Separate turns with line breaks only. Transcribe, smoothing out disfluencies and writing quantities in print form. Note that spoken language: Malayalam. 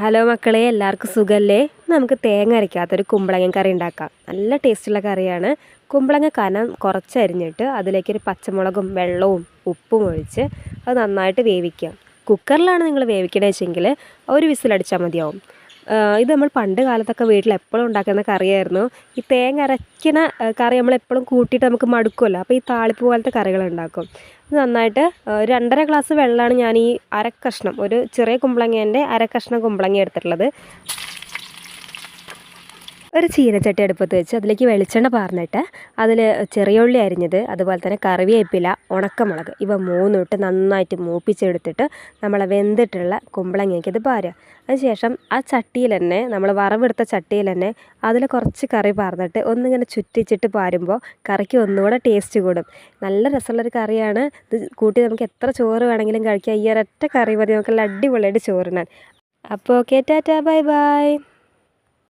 ഹലോ മക്കളെ, എല്ലാവർക്കും സുഖമല്ലേ? നമുക്ക് തേങ്ങ അരയ്ക്കാത്തൊരു കുമ്പളങ്ങ കറി ഉണ്ടാക്കാം. നല്ല ടേസ്റ്റുള്ള കറിയാണ്. കുമ്പളങ്ങ കനം കുറച്ചരിഞ്ഞിട്ട് അതിലേക്കൊരു പച്ചമുളകും വെള്ളവും ഉപ്പും ഒഴിച്ച് അത് നന്നായിട്ട് വേവിക്കാം. കുക്കറിലാണ് നിങ്ങൾ വേവിക്കണേ വെച്ചെങ്കിൽ ഒരു വിസിലടിച്ചാൽ മതിയാവും. ഇത് നമ്മൾ പണ്ട് കാലത്തൊക്കെ വീട്ടിൽ എപ്പോഴും ഉണ്ടാക്കുന്ന കറിയായിരുന്നു. ഈ തേങ്ങ അരയ്ക്കണ കറി നമ്മളെപ്പോഴും കൂട്ടിയിട്ട് നമുക്ക് മടുക്കുമല്ലോ. അപ്പോൾ ഈ താളിപ്പ് പോലത്തെ കറികൾ ഉണ്ടാക്കും. ഇത് നന്നായിട്ട് 2.5 ഗ്ലാസ് വെള്ളമാണ് ഞാൻ ഈ അരക്കഷ്ണം, ഒരു ചെറിയ കുമ്പളങ്ങേൻ്റെ അരക്കഷ്ണം കുമ്പളങ്ങ എടുത്തിട്ടുള്ളത്. ഒരു ചീനച്ചട്ടി അടുപ്പത്ത് വെച്ച് അതിലേക്ക് വെളിച്ചെണ്ണ പാർന്നിട്ട് അതിൽ ചെറിയ ഉള്ളി അരിഞ്ഞത്, അതുപോലെ തന്നെ കറിവേപ്പില, ഉണക്കമുളക് ഇവ മൂന്നും ഇട്ട് നന്നായിട്ട് മൂപ്പിച്ചെടുത്തിട്ട് നമ്മളെ വെന്തിട്ടുള്ള കുമ്പളങ്ങയ്ക്ക് ഇത് പാരുക. അതിനുശേഷം ആ ചട്ടിയിൽ തന്നെ, നമ്മൾ വറവെടുത്ത ചട്ടിയിൽ തന്നെ അതിൽ കുറച്ച് കറി പാർന്നിട്ട് ഒന്നിങ്ങനെ ചുറ്റിച്ചിട്ട് പാരുമ്പോൾ കറിക്ക് ഒന്നുകൂടെ ടേസ്റ്റ് കൂടും. നല്ല രസമുള്ളൊരു കറിയാണ്. ഇത് കൂട്ടി നമുക്ക് എത്ര ചോറ് വേണമെങ്കിലും കഴിക്കാം. ഈ ഒരൊറ്റ കറി മതി നമുക്ക് അടിപൊളിയായിട്ട് ചോറിനാൻ. അപ്പോൾ ഓക്കെ, ടാറ്റാ, ബൈ ബൈ.